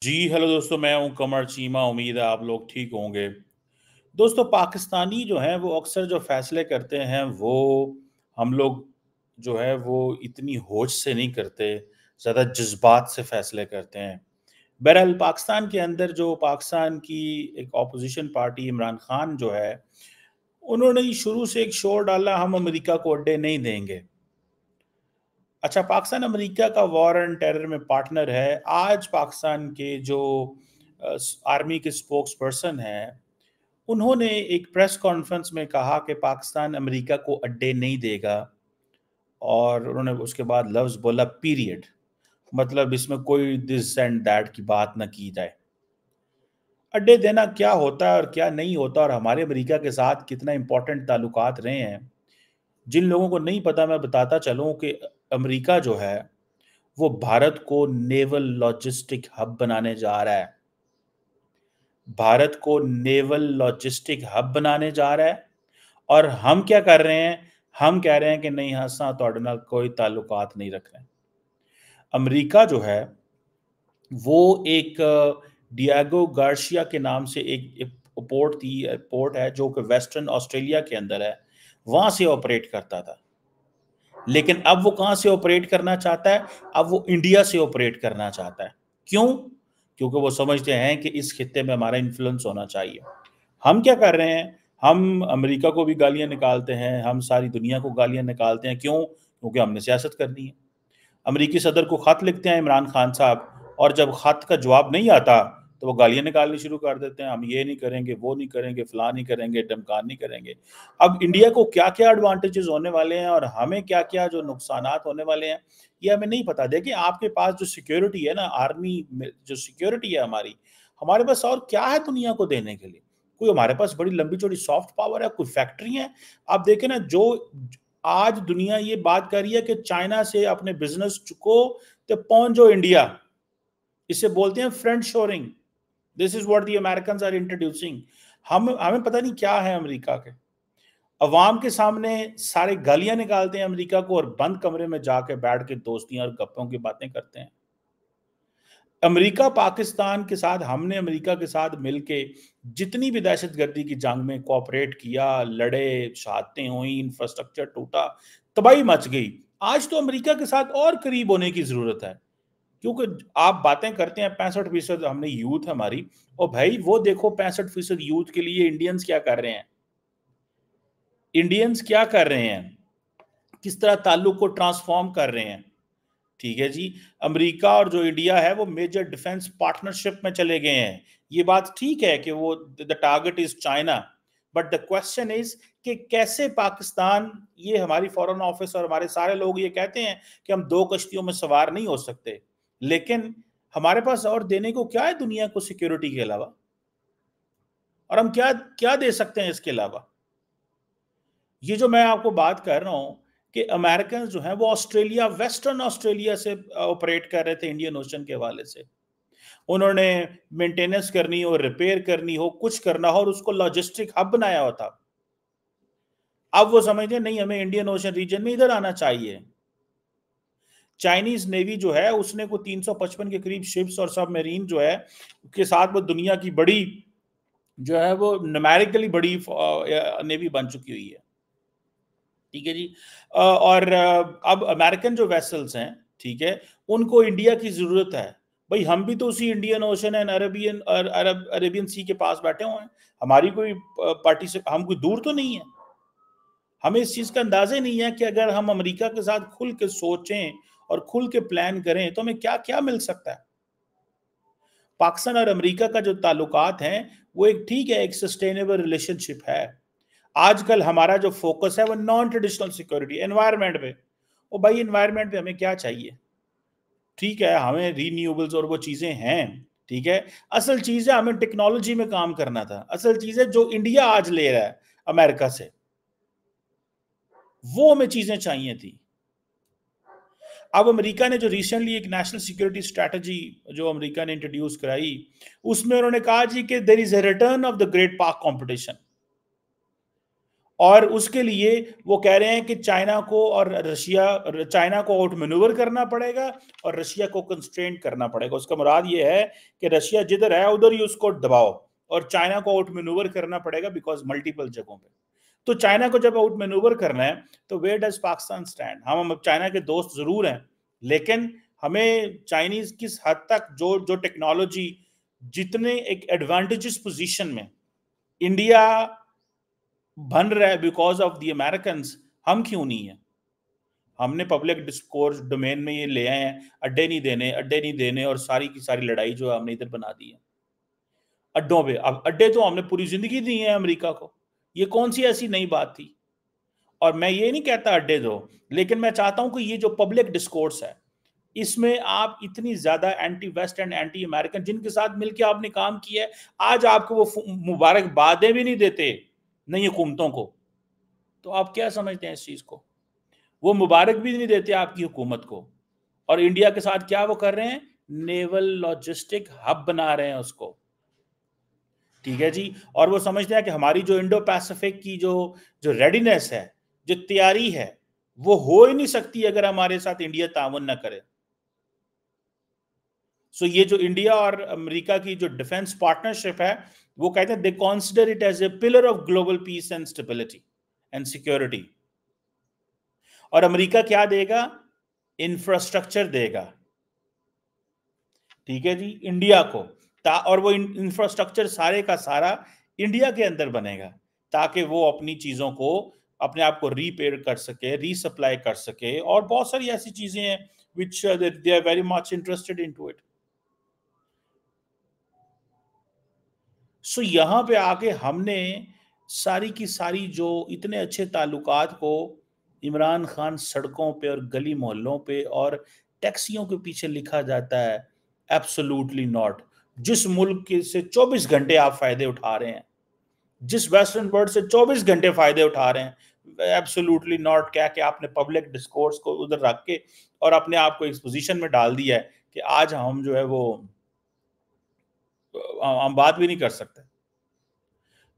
जी, hello दोस्तों, मैं हूँ कमर चीमा। उम्मीद है आप लोग ठीक होंगे। दोस्तों, पाकिस्तानी जो हैं वो अक्सर जो फ़ैसले करते हैं वो हम लोग जो है वो इतनी होश से नहीं करते, ज़्यादा जज़्बात से फ़ैसले करते हैं। बहरहाल पाकिस्तान के अंदर जो पाकिस्तान की एक ऑपोज़िशन पार्टी इमरान खान जो है, उन्होंने ही शुरू से एक शोर डाला, हम अमेरिका को अड्डे नहीं देंगे। अच्छा, पाकिस्तान अमेरिका का वॉर एंड टेरर में पार्टनर है। आज पाकिस्तान के जो आर्मी के स्पोक्स पर्सन हैं, उन्होंने एक प्रेस कॉन्फ्रेंस में कहा कि पाकिस्तान अमेरिका को अड्डे नहीं देगा और उन्होंने उसके बाद लफ्ज़ बोला पीरियड। मतलब इसमें कोई दिस एंड दैट की बात ना की जाए। अड्डे देना क्या होता है और क्या नहीं होता और हमारे अमेरिका के साथ कितना इम्पोर्टेंट ताल्लुकात रहे हैं। जिन लोगों को नहीं पता मैं बताता चलूँ कि अमेरिका जो है वो भारत को नेवल लॉजिस्टिक हब बनाने जा रहा है। भारत को नेवल लॉजिस्टिक हब बनाने जा रहा है और हम क्या कर रहे हैं? हम कह रहे हैं कि नहीं असां तुहाडे नाल कोई ताल्लुकात नहीं रख रहे। अमेरिका जो है वो एक डिएगो गार्सिया के नाम से एक पोर्ट है जो कि वेस्टर्न ऑस्ट्रेलिया के अंदर है, वहाँ से ऑपरेट करता था। लेकिन अब वो कहाँ से ऑपरेट करना चाहता है? अब वो इंडिया से ऑपरेट करना चाहता है। क्यों? क्योंकि वो समझते हैं कि इस खित्ते में हमारा इन्फ्लुएंस होना चाहिए। हम क्या कर रहे हैं? हम अमेरिका को भी गालियाँ निकालते हैं, हम सारी दुनिया को गालियाँ निकालते हैं। क्यों? क्योंकि हमने सियासत करनी है। अमेरिकी सदर को खत लिखते हैं इमरान खान साहब और जब खत का जवाब नहीं आता, तो वो गालियाँ निकालनी शुरू कर देते हैं, हम ये नहीं करेंगे, वो नहीं करेंगे, फलां नहीं करेंगे, ढमकान नहीं करेंगे। अब इंडिया को क्या-क्या एडवांटेजेस होने वाले हैं और हमें क्या-क्या जो नुकसानात होने वाले हैं, ये हमें नहीं पता। देखिए, आपके पास जो सिक्योरिटी है ना, आर्मी में जो सिक्योरिटी है हमारे पास और क्या है दुनिया को देने के लिए? कोई हमारे पास बड़ी लंबी-चौड़ी सॉफ्ट पावर है, कोई फैक्ट्री है? आप देखें ना, जो आज दुनिया ये बात कर रही है कि चाइना से अपने बिजनेस को तो पहुंच जो इंडिया, इसे बोलते हैं friend shoring. This is what the American are introducing. हम हमें पता नहीं क्या है अमेरिका के। अवाम के सामने सारे गालियां निकालते हैं अमेरिका को और बंद कमरे में जाके बैठ के दोस्तियां और गप्पों की बातें करते हैं। अमेरिका पाकिस्तान के साथ, हमने अमेरिका के साथ मिलके जितनी भी दहशतगर्दी की जंग में कोऑपरेट किया, लड़े, शहादतें हुई, इंफ्रास्ट्रक्चर टूटा, तबाही मच गई। आज तो अमेरिका के साथ और करीब होने की जरूरत है। क्योंकि आप बातें करते हैं 65% हमने यूथ है हमारी, और भाई वो देखो 65% यूथ के लिए इंडियंस क्या कर रहे हैं। इंडियंस क्या कर रहे हैं, किस तरह ताल्लुक को ट्रांसफॉर्म कर रहे हैं। ठीक है जी, अमेरिका और जो इंडिया है वो मेजर डिफेंस पार्टनरशिप में चले गए हैं। ये बात ठीक है कि वो the target is China, but the question is कि कैसे पाकिस्तान, ये हमारी फॉरेन ऑफिस और हमारे सारे लोग ये कहते हैं कि हम दो कश्तियों में सवार नहीं हो सकते, लेकिन हमारे पास और देने को क्या है दुनिया को सिक्योरिटी के अलावा? और हम क्या क्या दे सकते हैं इसके अलावा? ये जो मैं आपको बात कर रहा हूं कि अमेरिकन जो हैं वो ऑस्ट्रेलिया, वेस्टर्न ऑस्ट्रेलिया से ऑपरेट कर रहे थे इंडियन ओशन के हवाले से। उन्होंने मेंटेनेंस करनी हो, रिपेयर करनी हो, कुछ करना हो और उसको लॉजिस्टिक हब बनाया हुआ था। अब वो समझते नहीं, हमें इंडियन ओशन रीजन में इधर आना चाहिए। चाइनीज नेवी जो है उसने को 355 के करीब शिप्स और सबमरीन जो है के साथ वो दुनिया की बड़ी जो है वो न्यूमेरिकली बड़ी नेवी बन चुकी हुई है। ठीक है जी। और अब अमेरिकन जो वेसल्स हैं, ठीक है, उनको इंडिया की जरूरत है। भाई हम भी तो उसी इंडियन ओशन एंड अरेबियन सी के पास बैठे हुए हैं। हमारी कोई पार्टी से हम कोई दूर तो नहीं है। हमें इस चीज का अंदाजा नहीं है कि अगर हम अमेरिका के साथ खुल के सोचें और खुल के प्लान करें तो हमें क्या क्या मिल सकता है। पाकिस्तान और अमेरिका का जो ताल्लुकात हैं वो एक ठीक है, एक सस्टेनेबल रिलेशनशिप है। आजकल हमारा जो फोकस है वो नॉन ट्रेडिशनल सिक्योरिटी, एनवायरनमेंट पे। ओ भाई, एनवायरनमेंट पे हमें क्या चाहिए? ठीक है, हमें रीन्यूएबल्स और वो चीजें हैं, ठीक है। असल चीज है हमें टेक्नोलॉजी में काम करना था। असल चीज है जो इंडिया आज ले रहा है अमेरिका से, वो हमें चीजें चाहिए थी। अब अमेरिका ने जो रिसेंटली एक नेशनल सिक्योरिटी स्ट्रेटजी जो अमेरिका ने इंट्रोड्यूस कराई, उसमें उन्होंने कहा जी कि there is a return of the great power competition. और उसके लिए वो कह रहे हैं कि चाइना को आउट मैन्यूवर करना पड़ेगा और रशिया को कंस्ट्रेंट करना पड़ेगा। उसका मुराद ये है कि रशिया जिधर है उधर ही उसको दबाओ और चाइना को आउट मैन्यूवर करना पड़ेगा, बिकॉज मल्टीपल जगहों पे। तो चाइना को जब आउट मैन्यूवर करना है तो वेयर डज पाकिस्तान स्टैंड? हम चाइना के दोस्त जरूर हैं, लेकिन हमें चाइनीज किस हद तक जो जो टेक्नोलॉजी, जितने एक एडवांटेजेस पोजीशन में इंडिया बन रहा है बिकॉज ऑफ द अमेरिकन, हम क्यों नहीं है? हमने पब्लिक डिस्कोर्स डोमेन में ये ले आए हैं, अड्डे नहीं देने और सारी की सारी लड़ाई जो है हमने इधर बना दी है अड्डों पे। अब अड्डे तो हमने पूरी जिंदगी दी है अमेरिका को, ये कौन सी ऐसी नई बात थी? और मैं ये नहीं कहता अड्डे दो, लेकिन मैं चाहता हूं कि ये जो पब्लिक डिस्कोर्स है इसमें आप इतनी ज्यादा anti west and anti American जिनके साथ मिलकर आपने काम किया है, आज आपको वो मुबारकबादें भी नहीं देते नई हुकूमतों को, तो आप क्या समझते हैं इस चीज को? वो मुबारक भी नहीं देते आपकी हुकूमत को, और इंडिया के साथ क्या वो कर रहे हैं? नेवल लॉजिस्टिक हब बना रहे हैं उसको, ठीक है जी। और वो समझते हैं कि हमारी जो इंडो पैसिफिक की जो जो रेडीनेस है, जो तैयारी है, वो हो ही नहीं सकती अगर हमारे साथ इंडिया ताउन ना करे। सो ये जो इंडिया और अमेरिका की जो डिफेंस पार्टनरशिप है, वो कहते हैं they consider it as a pillar of global peace and stability and security. और अमेरिका क्या देगा? इंफ्रास्ट्रक्चर देगा, ठीक है जी, इंडिया को। और वो इंफ्रास्ट्रक्चर सारे का सारा इंडिया के अंदर बनेगा, ताकि वो अपनी चीजों को अपने आप को रीपेयर कर सके, रीसप्लाई कर सके, और बहुत सारी ऐसी चीजें हैं which they are very much interested into it. So यहां पे आके हमने सारी की सारी जो इतने अच्छे ताल्लुकात को इमरान खान सड़कों पे और गली मोहल्लों पे और टैक्सियों के पीछे लिखा जाता है, एब्सोल्युटली नॉट। जिस मुल्क के से 24 घंटे आप फायदे उठा रहे हैं, जिस वेस्टर्न वर्ल्ड से 24 घंटे फायदे उठा रहे हैं, एब्सोल्युटली नॉट क्या कि आपने पब्लिक डिस्कोर्स को उधर रख के और अपने आप को इस पोजीशन में डाल दिया है कि आज हम जो है वो हम बात भी नहीं कर सकते।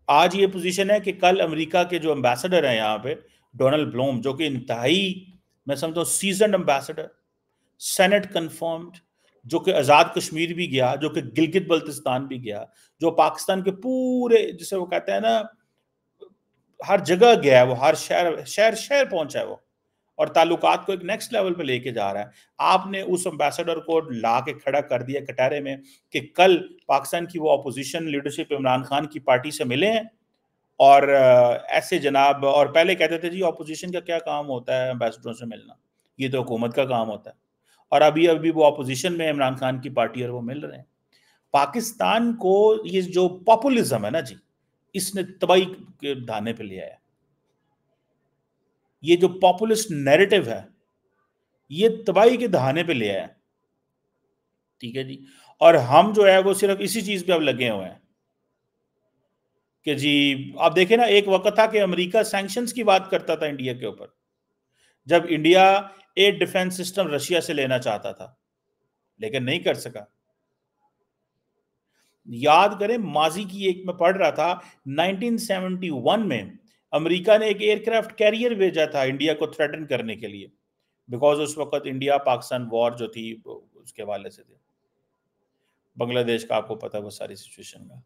आज ये पोजीशन है कि कल अमेरिका के जो एम्बेसडर हैं यहाँ पे, डोनाल्ड ब्लूम, जो कि इंतहाई, मैं समझता हूँ सीजन एम्बेसडर, सेनेट कंफर्म्ड, जो कि आज़ाद कश्मीर भी गया, जो कि गिलगित बल्तिस्तान भी गया, जो पाकिस्तान के पूरे, जिसे वो कहते हैं ना, हर जगह गया है वो, हर शहर शहर शहर पहुंचा है वो, और ताल्लुकात को एक नेक्स्ट लेवल पे लेके जा रहा है। आपने उस एम्बेसडर को ला के खड़ा कर दिया कटारे में कि कल पाकिस्तान की वो अपोजिशन लीडरशिप इमरान खान की पार्टी से मिले हैं, और ऐसे जनाब, और पहले कहते थे जी अपोजिशन का क्या काम होता है एम्बेसडरों से मिलना, ये तो हुकूमत का काम होता है, और अभी अभी वो अपोजिशन में इमरान खान की पार्टी और वो मिल रहे हैं। पाकिस्तान को ये जो पॉपुलिज्म है ना जी, इसने तबाही के दाने पे ले आया। ये जो पॉपुलिस्ट नैरेटिव है, ये तबाही के दहाने पे ले आया, ठीक है जी। और हम जो है वो सिर्फ इसी चीज पे अब लगे हुए हैं कि जी, आप देखें ना, एक वक्त था कि अमेरिका सैंक्शंस की बात करता था इंडिया के ऊपर, जब India air defence system Russia से लेना चाहता था, लेकिन नहीं कर सका। याद करें, माजी की एक मैं पढ़ रहा था, 1971 में अमेरिका ने एक एयरक्राफ्ट कैरियर भेजा था इंडिया को थ्रेटन करने के लिए, बिकॉज उस वक्त इंडिया पाकिस्तान वॉर जो थी उसके हवाले से थी, बांग्लादेश का आपको पता है वो सारी सिचुएशन का।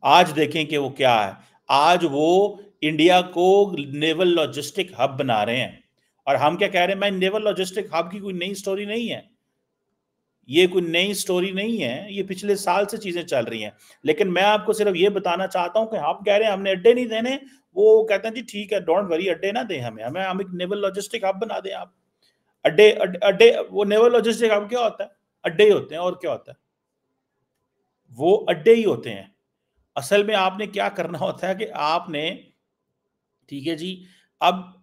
आज देखें कि वो क्या है, आज वो इंडिया को नेवल लॉजिस्टिक हब बना रहे हैं। और हम क्या कह रहे हैं? मैं नेवल लॉजिस्टिक हब की कोई नई स्टोरी नहीं है, ये कोई नई स्टोरी नहीं है, ये पिछले साल से चीजें चल रही हैं। लेकिन मैं आपको सिर्फ ये बताना चाहता हूं कि आप कह रहे हैं हमने अड्डे नहीं देने, वो कहते हैं जी ठीक है, डोंट वरी, अड्डे ना दें हमें, हम एक नेवल लॉजिस्टिक हब बना दें। आप अड्डे अड्डे, अड्डे वो नेवल लॉजिस्टिक हब क्या होता है? अड्डे ही होते हैं, और क्या होता है? वो अड्डे ही होते हैं। असल में आपने क्या करना होता है कि आपने, ठीक है जी, अब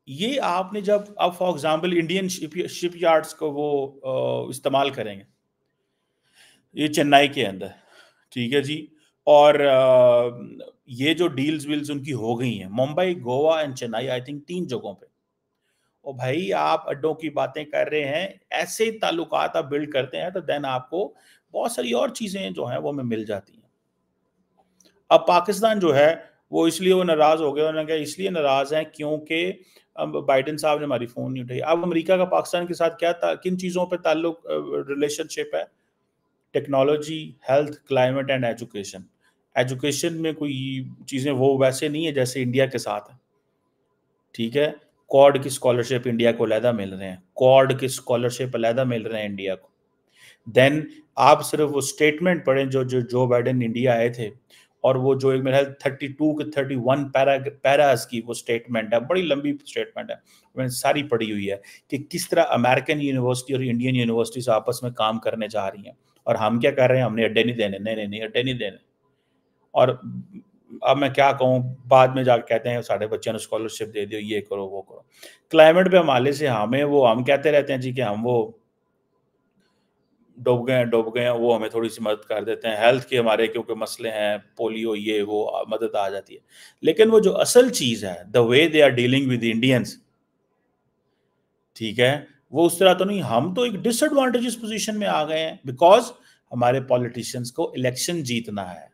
ये आपने जब, अब for example Indian ship yards को वो इस्तेमाल करेंगे, ये चेन्नई के अंदर, ठीक है जी, और ये जो डील्स वील्स उनकी हो गई हैं Mumbai, Goa and Chennai, I think 3 जगहों पे। और भाई आप अड्डों की बातें कर रहे हैं, ऐसे ताल्लुकात आप बिल्ड करते हैं तो देन आपको बहुत सारी और चीजें जो हैं वो हमें मिल जाती हैं। अब पाकिस्तान जो है वो इसलिए वो नाराज हो गए, उन्होंने कहा इसलिए नाराज हैं क्योंकि अब बाइडेन साहब ने हमारी फोन नहीं उठाई। अब अमेरिका का पाकिस्तान के साथ क्या किन चीज़ों पे ताल्लुक रिलेशनशिप है? Technology, health, climate and education. Education में कोई चीज़ें वो वैसे नहीं है जैसे इंडिया के साथ है, ठीक है? क्वाड की स्कॉलरशिप इंडिया को अलहदा मिल रहे हैं, क्वाड की स्कॉलरशिप अलहदा मिल रहे हैं इंडिया को। देन आप सिर्फ वो स्टेटमेंट पढ़ें जो बाइडेन इंडिया आए थे, और वो जो एक मेरा 32 के 31 पैरास की वो स्टेटमेंट है, बड़ी लंबी स्टेटमेंट है, मैंने सारी पढ़ी हुई है कि किस तरह अमेरिकन यूनिवर्सिटी और इंडियन यूनिवर्सिटीज आपस में काम करने जा रही हैं, और हम क्या कर रहे हैं, हमने अड्डे नहीं देने, नहीं अड्डे नहीं देने। और अब मैं क्या कहूँ, बाद में जाकर कहते हैं साढ़े बच्चों ने स्कॉलरशिप दे दियो, ये करो वो करो। क्लाइमेट पे हमारे से हम कहते रहते हैं जी कि हम वो डूब गए हैं, वो हमें थोड़ी सी मदद कर देते हैं। हेल्थ के हमारे क्योंकि मसले हैं, पोलियो ये वो, मदद आ जाती है। लेकिन वो जो असल चीज़ है, the way they are dealing with Indians, ठीक है, वो उस तरह तो नहीं। हम तो एक डिसएडवांटेजेस पोजीशन में आ गए हैं बिकॉज हमारे पॉलिटिशियंस को इलेक्शन जीतना है।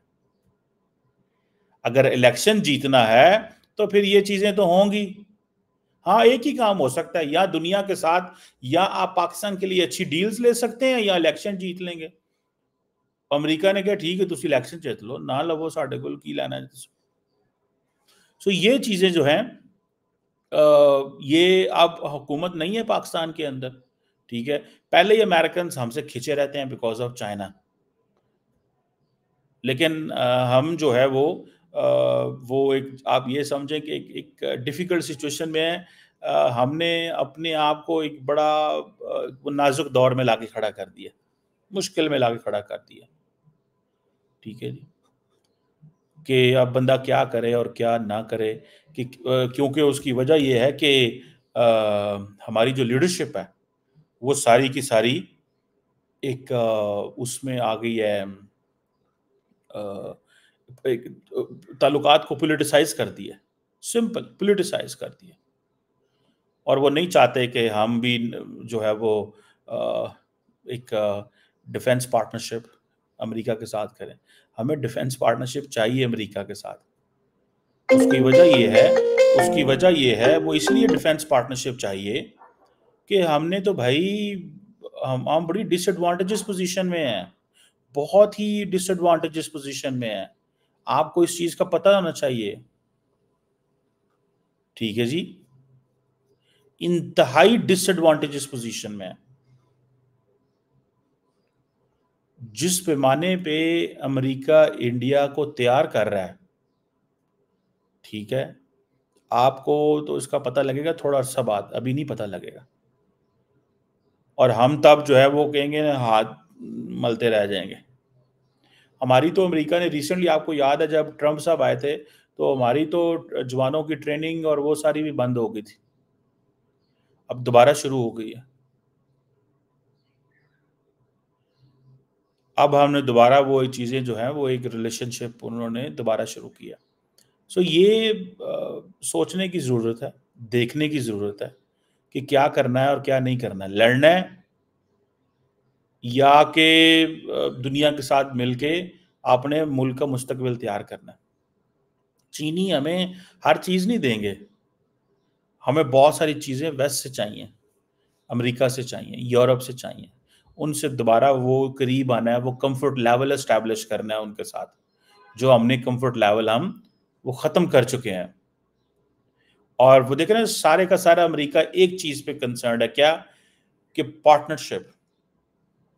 अगर इलेक्शन जीतना है तो फिर ये चीजें तो होंगी। हाँ, एक ही काम हो सकता है, या दुनिया के साथ, या आप पाकिस्तान के लिए अच्छी डील्स ले सकते हैं, या इलेक्शन जीत लेंगे। अमेरिका ने कहा ठीक है तुम इलेक्शन जीत लो, ना लवो साढ़े को की लेना है। सो ये चीजें जो हैं, ये अब हुकूमत नहीं है पाकिस्तान के अंदर, ठीक है। पहले ही अमेरिकन हमसे खिंचे रहते हैं बिकॉज ऑफ चाइना, लेकिन हम जो है वो एक, आप ये समझें कि एक डिफिकल्ट सिचुएशन में है। हमने अपने आप को एक बड़ा नाजुक दौर में लाके खड़ा कर दिया, मुश्किल में लाके खड़ा कर दिया, ठीक है जी। कि अब बंदा क्या करे और क्या ना करे, कि क्योंकि उसकी वजह यह है कि हमारी जो लीडरशिप है वो सारी की सारी एक उसमें आ गई है, एक ताल्लुकात को पोलिटिसाइज कर दिया, सिंपल पोलिटिसाइज कर दिया। और वो नहीं चाहते कि हम भी जो है वो एक डिफेंस पार्टनरशिप अमेरिका के साथ करें। हमें डिफेंस पार्टनरशिप चाहिए अमेरिका के साथ। उसकी वजह ये है, वो इसलिए डिफेंस पार्टनरशिप चाहिए कि हमने तो भाई, हम बड़ी डिसएडवांटेजेस पोजीशन में हैं, बहुत ही डिसएडवांटेजेस पोजीशन में हैं। आपको इस चीज का पता होना चाहिए, ठीक है जी। इंतहाई डिसएडवांटेजेस पोजीशन में है। जिस पैमाने पे अमेरिका इंडिया को तैयार कर रहा है, ठीक है, आपको तो इसका पता लगेगा थोड़ा अर्सा बाद, अभी नहीं पता लगेगा। और हम तब जो है वो कहेंगे हाथ मलते रह जाएंगे। हमारी तो अमेरिका ने रिसेंटली, आपको याद है जब ट्रंप साहब आए थे, तो हमारी तो जवानों की ट्रेनिंग और वो सारी भी बंद हो गई थी, अब दोबारा शुरू हो गई है। अब हमने दोबारा वो चीज़ें जो हैं, वो एक रिलेशनशिप उन्होंने दोबारा शुरू किया। सो ये सोचने की ज़रूरत है, देखने की ज़रूरत है कि क्या करना है और क्या नहीं करना है, लड़ना है या कि दुनिया के साथ मिलके अपने मुल्क का मुस्तकबिल तैयार करना है। चीनी हमें हर चीज़ नहीं देंगे, हमें बहुत सारी चीज़ें वेस्ट से चाहिए, अमेरिका से चाहिए, यूरोप से चाहिए। उनसे दोबारा वो करीब आना है, वो कंफर्ट लेवल एस्टैब्लिश करना है उनके साथ, जो हमने कंफर्ट लेवल हम वो ख़त्म कर चुके हैं। और वो देख रहे हैं सारे का सारा अमेरिका एक चीज़ पे कंसर्न्ड है, क्या? कि partnership,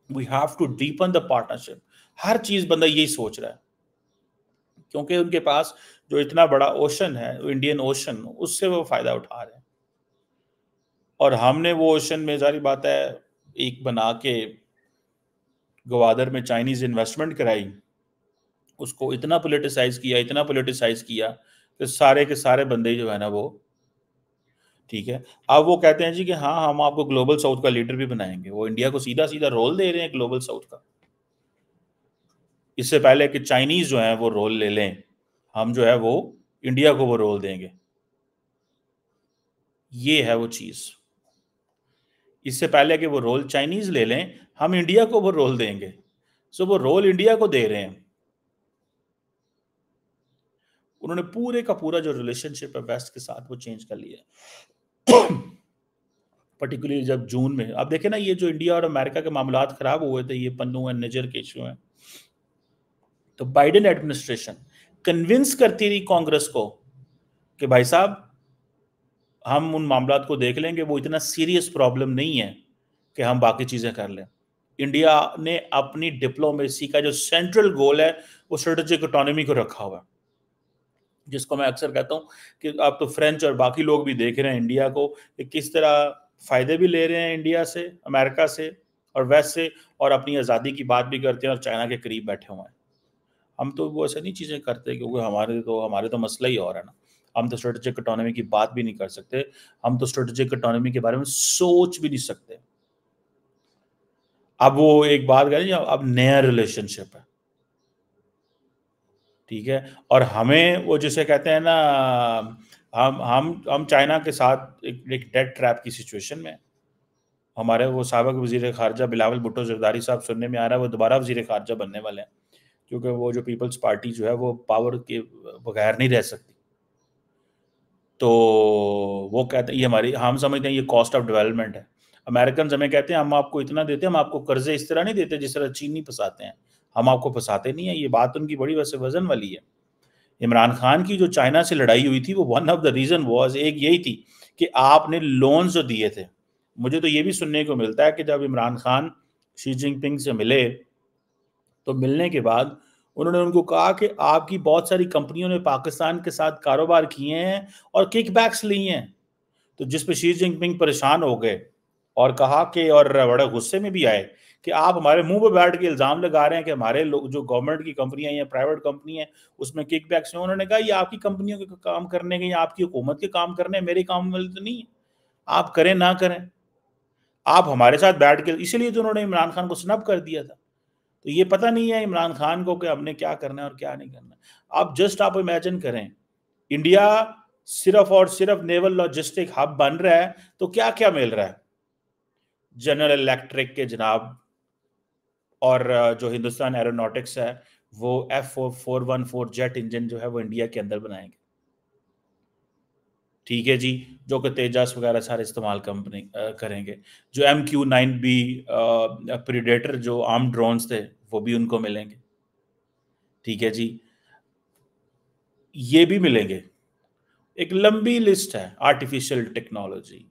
we have to deepen the partnership. हर चीज़ बंदा यही सोच रहा है, क्योंकि उनके पास जो इतना बड़ा ओशन है, इंडियन ओशन, उससे वो फ़ायदा उठा रहे हैं। और हमने वो ओशन में, जारी बात है, एक बना के गवादर में चाइनीज़ इन्वेस्टमेंट कराई, उसको इतना पोलिटिसाइज किया कि सारे के सारे बंदे जो है ना वो, ठीक है। अब वो कहते हैं जी कि हाँ, हम आपको ग्लोबल साउथ का लीडर भी बनाएंगे। वो इंडिया को सीधा सीधा रोल दे रहे हैं ग्लोबल साउथ का, इससे पहले कि चाइनीज जो है वो रोल ले लें, हम जो है वो इंडिया को वो रोल देंगे। ये है वो चीज, इससे पहले कि वो रोल चाइनीज ले लें, हम इंडिया को वो रोल देंगे। सो वो रोल इंडिया को दे रहे हैं। उन्होंने पूरे का पूरा जो रिलेशनशिप है वेस्ट के साथ वो चेंज कर लिया। पर्टिकुलरली जब जून में अब देखे ना, ये जो इंडिया और अमेरिका के मामलात खराब हुए थे, ये पन्नू एंड निजर के इशू हैं, तो बाइडेन एडमिनिस्ट्रेशन कन्विंस करती रही कांग्रेस को कि भाई साहब हम उन मामलात को देख लेंगे, वो इतना सीरियस प्रॉब्लम नहीं है कि हम बाकी चीजें कर लें। इंडिया ने अपनी डिप्लोमेसी का जो सेंट्रल गोल है वो स्ट्रेटेजिक ऑटोनॉमी को रखा हुआ है, जिसको मैं अक्सर कहता हूं कि आप तो फ्रेंच और बाकी लोग भी देख रहे हैं इंडिया को कि किस तरह फायदे भी ले रहे हैं इंडिया से, अमेरिका से और वेस्ट से, और अपनी आज़ादी की बात भी करते हैं और चाइना के करीब बैठे हुए हैं। हम तो वो ऐसे नहीं चीज़ें करते, क्योंकि हमारे तो मसला ही और है ना। हम तो स्ट्रेटेजिक इकोनॉमी की बात भी नहीं कर सकते, हम तो स्ट्रेटेजिक इकोनॉमी के बारे में सोच भी नहीं सकते। अब वो एक बात करें, अब नया रिलेशनशिप है, ठीक है, और हमें वो जिसे कहते हैं ना, हम चाइना के साथ एक डेट ट्रैप की सिचुएशन में। हमारे वो साबिक वजीर खारजा बिलावल भुट्टो जरदारी साहब, सुनने में आ रहा है वो दोबारा वजीर खारजा बनने वाले हैं, क्योंकि वो जो पीपल्स पार्टी जो है वो पावर के बगैर नहीं रह सकती। तो वो कहते हैं ये हम समझते हैं ये कॉस्ट ऑफ डेवलपमेंट है। अमेरिकन हमें कहते हैं हम आपको इतना देते हैं, हम आपको कर्जे इस तरह नहीं देते जिस तरह चीनी फंसाते हैं, हम आपको फंसाते नहीं है। ये बात उनकी बड़ी वैसे वजन वाली है। इमरान खान की जो चाइना से लड़ाई हुई थी वो one of the reason was एक यही थी कि आपने लोन्स जो दिए थे। मुझे तो ये भी सुनने को मिलता है कि जब इमरान खान शी जिनपिंग से मिले तो मिलने के बाद उन्होंने उनको कहा कि आपकी बहुत सारी कंपनियों ने पाकिस्तान के साथ कारोबार किए हैं और किकबैक्स लिए हैं। तो जिस पे शी जिनपिंग परेशान हो गए और कहा कि, और बड़े गुस्से में भी आए कि आप हमारे मुंह पे बैठ के इल्जाम लगा रहे हैं कि हमारे लोग जो गवर्नमेंट की कंपनियां या प्राइवेट कंपनी है उसमें किकबैक्स हैं। उन्होंने कहा ये आपकी कंपनियों के काम करने के या आपकी हुकूमत के काम करने, मेरे काम वाले तो नहीं है। आप करें ना करें, आप हमारे साथ बैठ के, इसीलिए तो उन्होंने इमरान खान को स्नब कर दिया था। तो ये पता नहीं है इमरान खान को कि हमने क्या करना है और क्या नहीं करना। अब जस्ट आप इमेजिन करें, इंडिया सिर्फ और सिर्फ नेवल लॉजिस्टिक हब बन रहा है तो क्या क्या मिल रहा है। जनरल इलेक्ट्रिक के जनाब, और जो हिंदुस्तान एरोनॉटिक्स है वो F414 जेट इंजन जो है वो इंडिया के अंदर बनाएंगे, ठीक है जी, जो कि तेजस वगैरह सारे इस्तेमाल कंपनी करेंगे। जो MQ-9B प्रीडेटर जो आर्म ड्रोन्स थे वो भी उनको मिलेंगे, ठीक है जी, ये भी मिलेंगे। एक लंबी लिस्ट है, artificial technology,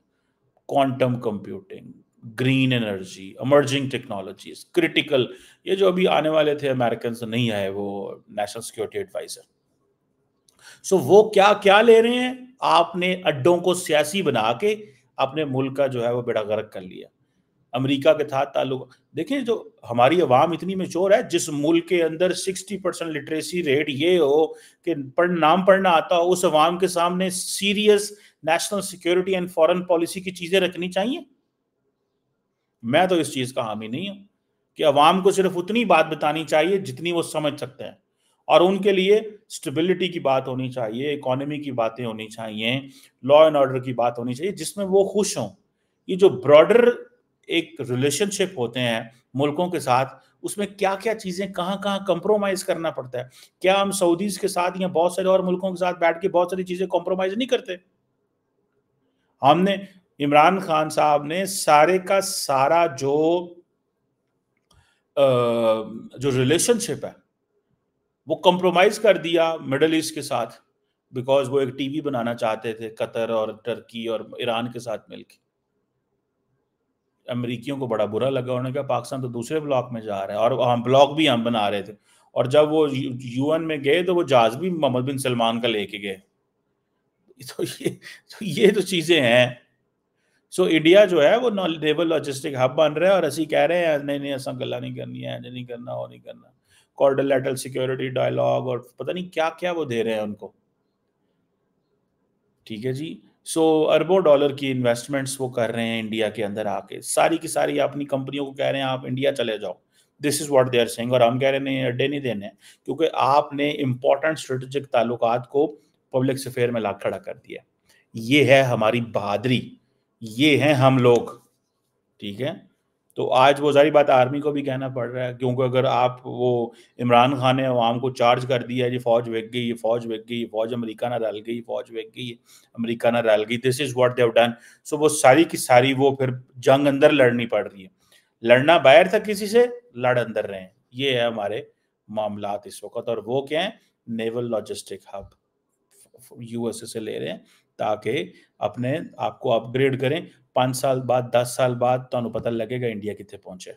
quantum computing, green energy, emerging technologies, critical, ये जो अभी आने वाले थे अमेरिकन से नहीं आए वो नेशनल सिक्योरिटी एडवाइजर। सो वो क्या क्या ले रहे हैं, आपने अड्डों को सियासी बना के अपने मुल्क का जो है वो बेड़ा गर्क कर लिया। अमेरिका के साथ ताल्लुक देखिए, जो हमारी अवाम इतनी मेच्योर है, जिस मुल्क के अंदर 60% लिटरेसी रेट ये हो कि नाम पढ़ना आता हो, उस अवाम के सामने serious national security and foreign policy की चीजें रखनी चाहिए। मैं तो इस चीज का हामी नहीं हूं कि अवाम को सिर्फ उतनी बात बतानी चाहिए जितनी वो समझ सकते हैं, और उनके लिए स्टेबिलिटी की बात होनी चाहिए, इकोनॉमी की बातें होनी चाहिए, लॉ एंड ऑर्डर की बात होनी चाहिए, जिसमें वो खुश हों। ये जो ब्रॉडर एक रिलेशनशिप होते हैं मुल्कों के साथ, उसमें क्या क्या चीजें कहाँ कहाँ कंप्रोमाइज करना पड़ता है। क्या हम सऊदीज के साथ या बहुत सारे और मुल्कों के साथ बैठ के बहुत सारी चीजें कॉम्प्रोमाइज नहीं करते। हमने, इमरान खान साहब ने सारे का सारा जो रिलेशनशिप है वो कंप्रोमाइज कर दिया मिडल ईस्ट के साथ, बिकॉज वो एक टीवी बनाना चाहते थे कतर और टर्की और ईरान के साथ मिलकर। अमेरिकियों को बड़ा बुरा लगा, उन्होंने कहा पाकिस्तान तो दूसरे ब्लॉक में जा रहा है, और हम ब्लॉक भी हम बना रहे थे। और जब वो यूएन में गए तो वो जहाज भी मोहम्मद बिन सलमान का लेके गए। ये तो चीजें हैं। सो इंडिया जो है वो नेवल लॉजिस्टिक हब बन रहा है, और असं कह रहे हैं नहीं नहीं असा गल्ला नहीं करनी है, नहीं करना, वो नहीं करना, क्वाड्रिलेटरल सिक्योरिटी डायलॉग और पता नहीं क्या क्या वो दे रहे हैं उनको, ठीक है जी। सो अरबों डॉलर की इन्वेस्टमेंट्स वो कर रहे हैं इंडिया के अंदर आके, सारी की सारी अपनी कंपनियों को कह रहे हैं आप इंडिया चले जाओ, this is what they are saying, और हम कह रहे हैं नहीं, अड्डे नहीं देने, क्योंकि आपने इंपॉर्टेंट स्ट्रेटेजिक ताल्लुकात को पब्लिक अफेयर में ला खड़ा कर दिया। ये है हमारी बहादुरी, ये हैं हम लोग, ठीक है। तो आज वो ज़ाहिर बात आर्मी को भी कहना पड़ रहा है, क्योंकि अगर आप वो इमरान खान ने अवाम को चार्ज कर दिया है जी फ़ौज वेक गई, फ़ौज वेक गई, फ़ौज अमेरिका नाल रल गई, फ़ौज वेक गई, अमेरिका नाल रल गई, this is what they have done. So वो सारी की सारी वो फिर जंग अंदर लड़नी पड़ रही है। लड़ना बाहर था किसी से, लड़ अंदर रहे हैं। ये है हमारे मामलात इस वक़्त, और वो क्या है? नेवल लॉजिस्टिक हब यूएसए से ले रहे हैं, ताकि अपने आप को अपग्रेड करें। 5 साल बाद, 10 साल बाद तुहानू पता लगेगा इंडिया कित्थे पहुंचे।